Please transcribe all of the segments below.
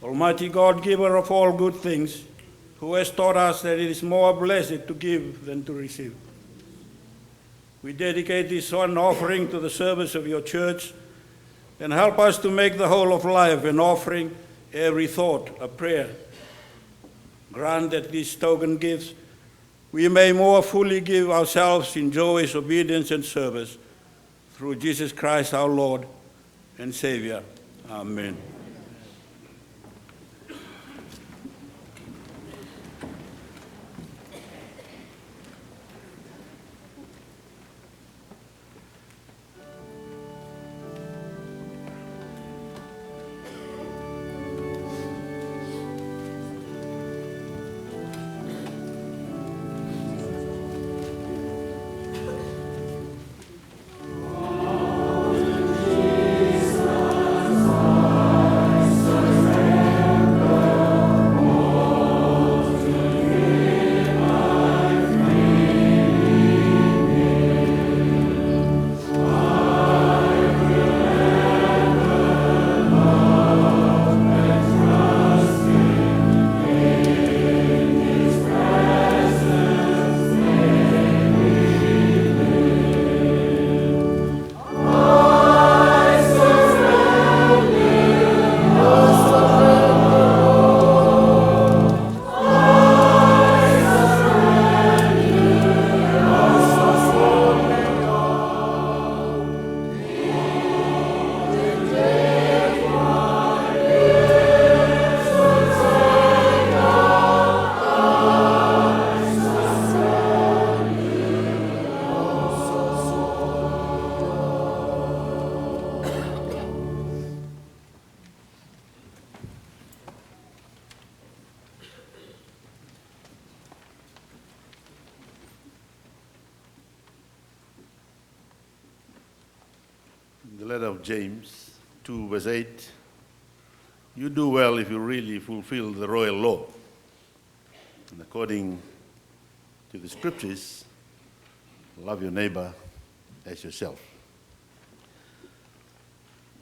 Almighty God, giver of all good things, who has taught us that it is more blessed to give than to receive. We dedicate this one offering to the service of your church, and help us to make the whole of life an offering, every thought a prayer. Grant that these token gifts we may more fully give ourselves in joyous obedience and service, through Jesus Christ our Lord and Savior. Amen. The letter of James 2 verse 8, you do well if you really fulfill the royal law. And according to the scriptures, love your neighbor as yourself.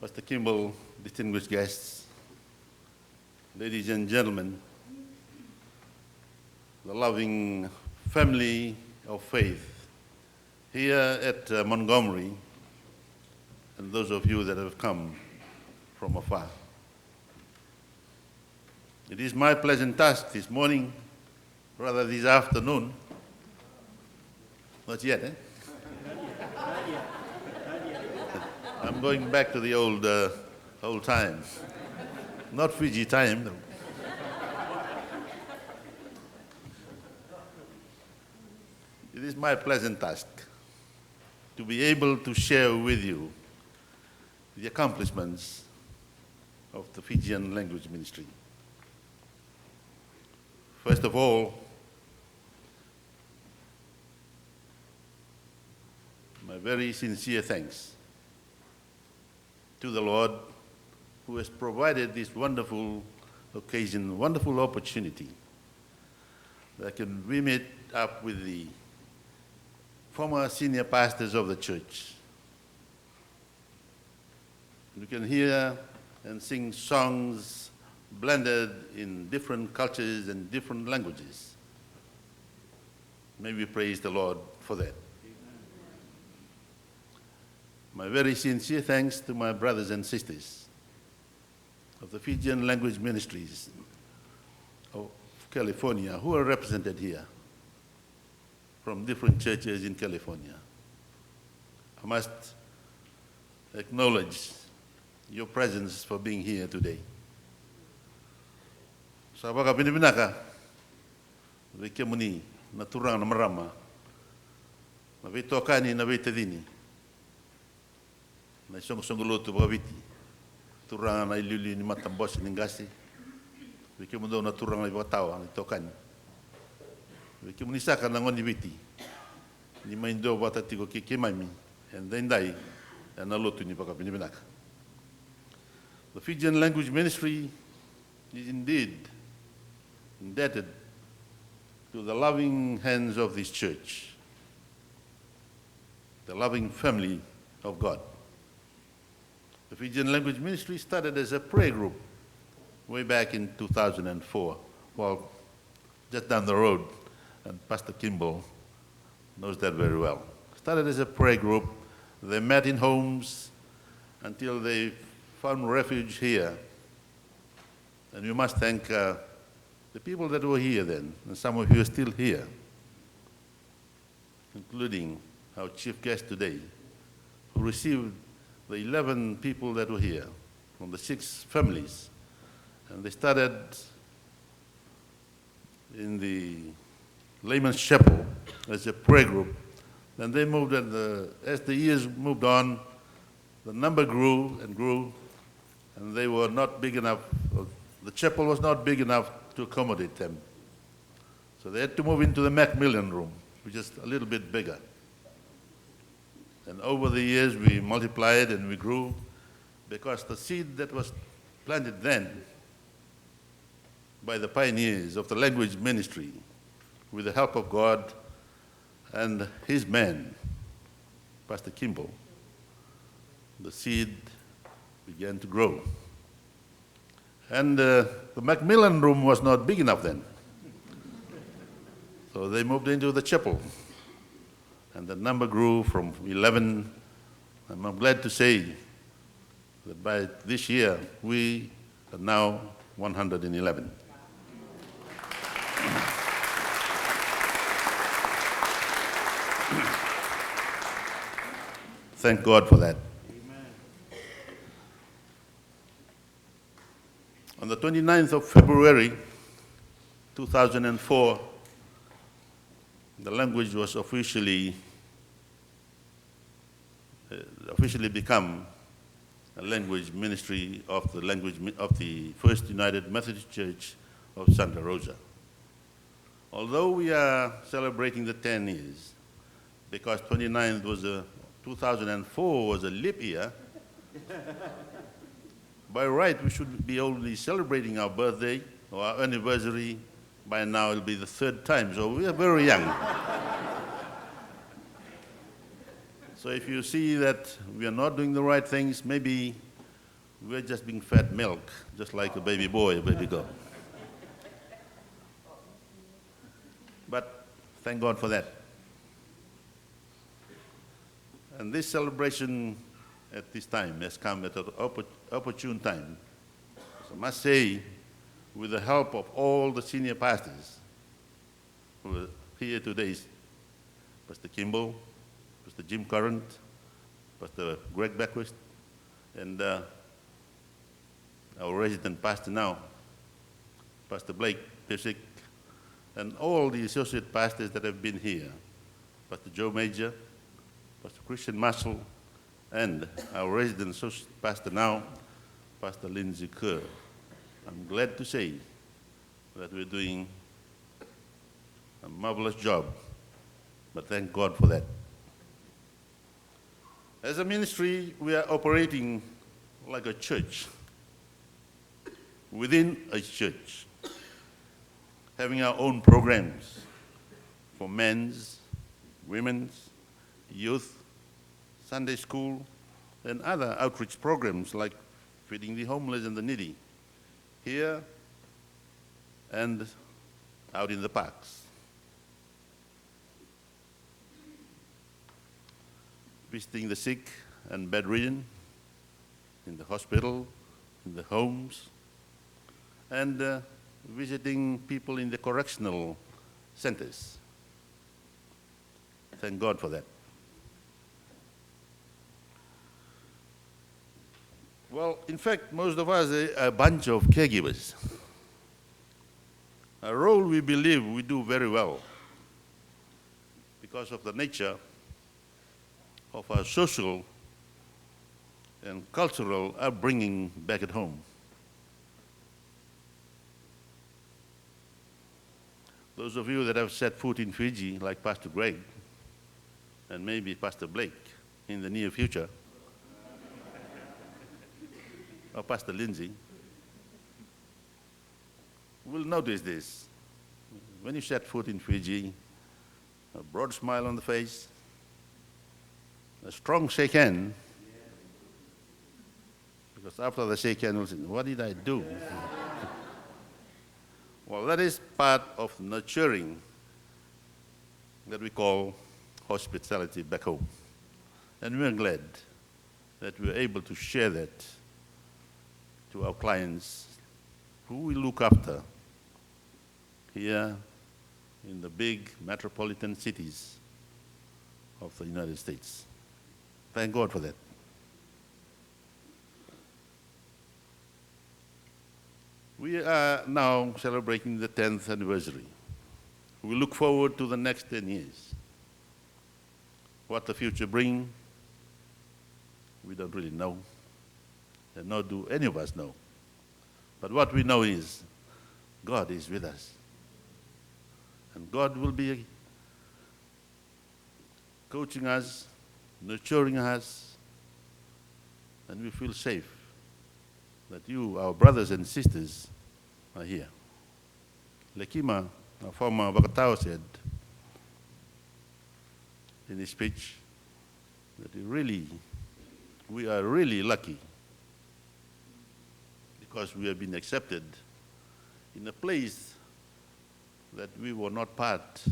Pastor Kimball, distinguished guests, ladies and gentlemen, the loving family of faith here at Montgomery, and those of you that have come from afar. It is my pleasant task this morning, rather this afternoon, not yet, eh? I'm going back to the old times, not Fiji time, though. It is my pleasant task to be able to share with you the accomplishments of the Fijian language ministry. First of all, my very sincere thanks to the Lord, who has provided this wonderful occasion, wonderful opportunity that can we meet up with the former senior pastors of the church. We can hear and sing songs blended in different cultures and different languages. May we praise the Lord for that. My very sincere thanks to my brothers and sisters of the Fijian Language Ministries of California, who are represented here from different churches in California. I must acknowledge your presence for being here today. Sa Vakaviti binaka, veke muni na turang na marama, na vitokani na vitadini, na song-songuluto Vakaviti, turang na iluli ni matambos ni ngasi, veke mundo na turang na ivatawa ni tokani, veke muni saka na ngoni viti, ni maindo watatiko kikimami, and then dai, and alotu ni Vakaviti binaka. The Fijian Language Ministry is indeed indebted to the loving hands of this church, the loving family of God. The Fijian Language Ministry started as a prayer group way back in 2004. Well, just down the road, and Pastor Kimball knows that very well. Started as a prayer group. They met in homes until they found refuge here. And we must thank the people that were here then, and some of you are still here, including our chief guest today, who received the 11 people that were here from the 6 families. And they started in the Layman's Chapel as a prayer group. Then they moved, and as the years moved on, the number grew and grew, and they were not big enough. The chapel was not big enough to accommodate them. So they had to move into the Macmillan room, which is a little bit bigger. And over the years, we multiplied and we grew, because the seed that was planted then by the pioneers of the language ministry, with the help of God and his man, Pastor Kimball, the seed began to grow. And the Macmillan room was not big enough then. So they moved into the chapel. And the number grew from 11. And I'm glad to say that by this year, we are now 111. Thank God for that. Amen. On the 29th of February, 2004, the language was officially become a language ministry of the First United Methodist Church of Santa Rosa. Although we are celebrating the 10 years, because 2004 was a leap year, by right we should be only celebrating our birthday or our anniversary. By now it'll be the 3rd time, so we are very young. So if you see that we are not doing the right things, maybe we're just being fed milk, just like a baby boy, a baby girl. But thank God for that. And this celebration at this time has come at an opportune time. So I must say, with the help of all the senior pastors who are here today, Pastor Kimball, Pastor Jim Current, Pastor Greg Beckwith, and our resident pastor now, Pastor Blake Pisick, and all the associate pastors that have been here, Pastor Joe Major, Pastor Christian Marshall, and our resident associate pastor now, Pastor Lindsay Kerr. I'm glad to say that we're doing a marvelous job, but thank God for that. As a ministry, we are operating like a church, within a church, having our own programs for men's, women's, youth, Sunday school, and other outreach programs like feeding the homeless and the needy, here and out in the parks. Visiting the sick and bedridden in the hospital, in the homes, and visiting people in the correctional centers. Thank God for that. Well, in fact, most of us are a bunch of caregivers. A role we believe we do very well because of the nature of our social and cultural upbringing back at home. Those of you that have set foot in Fiji, like Pastor Greg, and maybe Pastor Blake in the near future, or Pastor Lindsay, will notice this. When you set foot in Fiji, a broad smile on the face, a strong shake hand, Because after the shake hand, we'll say, what did I do? Well, that is part of nurturing that we call hospitality back home. And we're glad that we're able to share that to our clients who we look after here in the big metropolitan cities of the United States. Thank God for that. We are now celebrating the 10th anniversary. We look forward to the next 10 years. What the future brings, we don't really know, and nor do any of us know. But what we know is God is with us. And God will be coaching us, nurturing us, and we feel safe that you, our brothers and sisters, are here. Lekima, our former Vakaviti, said in his speech that we are really lucky because we have been accepted in a place that we were not part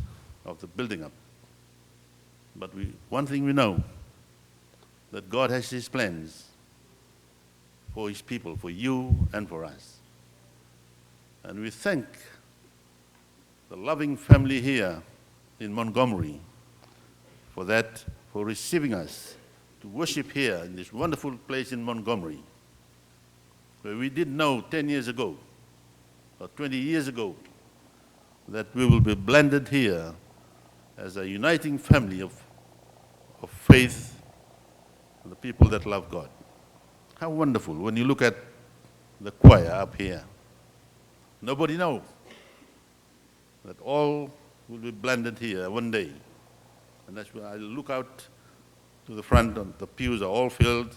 of the building up. But one thing we know, that God has His plans for His people, for you and for us. And we thank the loving family here in Montgomery for that, for receiving us to worship here in this wonderful place in Montgomery, where we didn't know 10 years ago or 20 years ago that we will be blended here as a uniting family of faith and the people that love God. How wonderful when you look at the choir up here. Nobody knows that all will be blended here one day. And that's when I look out to the front, and the pews are all filled.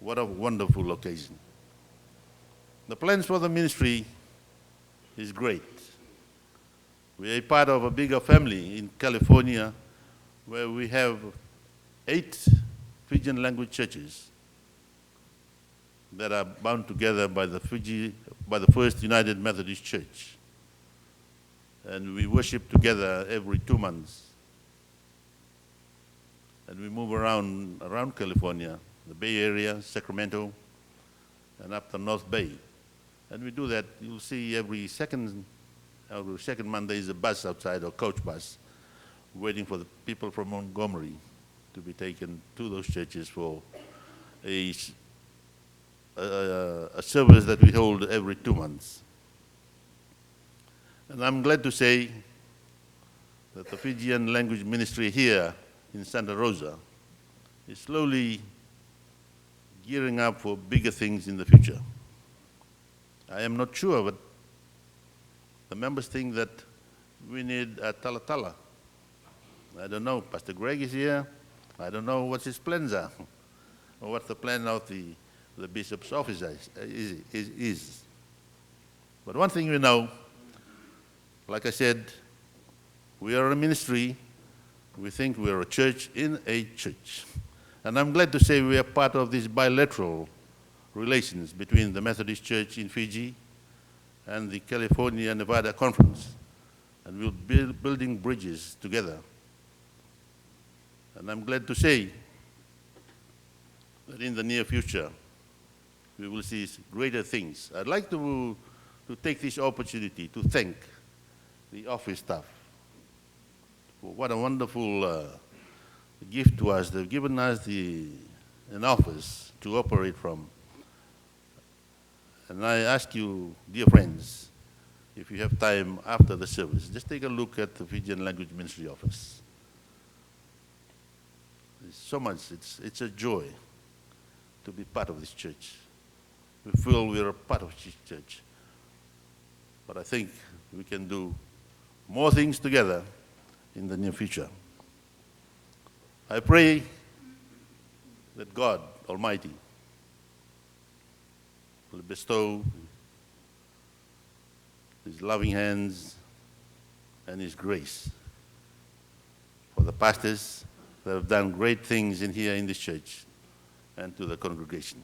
What a wonderful occasion. The plans for the ministry is great. We are part of a bigger family in California where we have 8 Fijian language churches that are bound together by the First United Methodist Church. And we worship together every 2 months. And we move around California, the Bay Area, Sacramento, and up the North Bay. And we do that, you'll see every second Monday is a bus outside, or coach bus, waiting for the people from Montgomery to be taken to those churches for a service that we hold every 2 months. And I'm glad to say that the Fijian language ministry here in Santa Rosa is slowly gearing up for bigger things in the future. I am not sure, but the members think that we need a talatala. I don't know. Pastor Greg is here. I don't know what his plans are, or what the plan of the bishop's office is. But one thing we know, like I said, we are a ministry. We think we are a church in a church. And I'm glad to say we are part of these bilateral relations between the Methodist Church in Fiji and the California-Nevada Conference. And we'll be building bridges together. And I'm glad to say that in the near future, we will see greater things. I'd like to take this opportunity to thank the office staff for what a wonderful gift to us. They've given us an office to operate from. And I ask you, dear friends, if you have time after the service, just take a look at the Fijian Language Ministry office. It's so much, it's a joy to be part of this church. We feel we're a part of this church. But I think we can do more things together in the near future. I pray that God Almighty will bestow His loving hands and His grace for the pastors that have done great things in here in this church and to the congregation.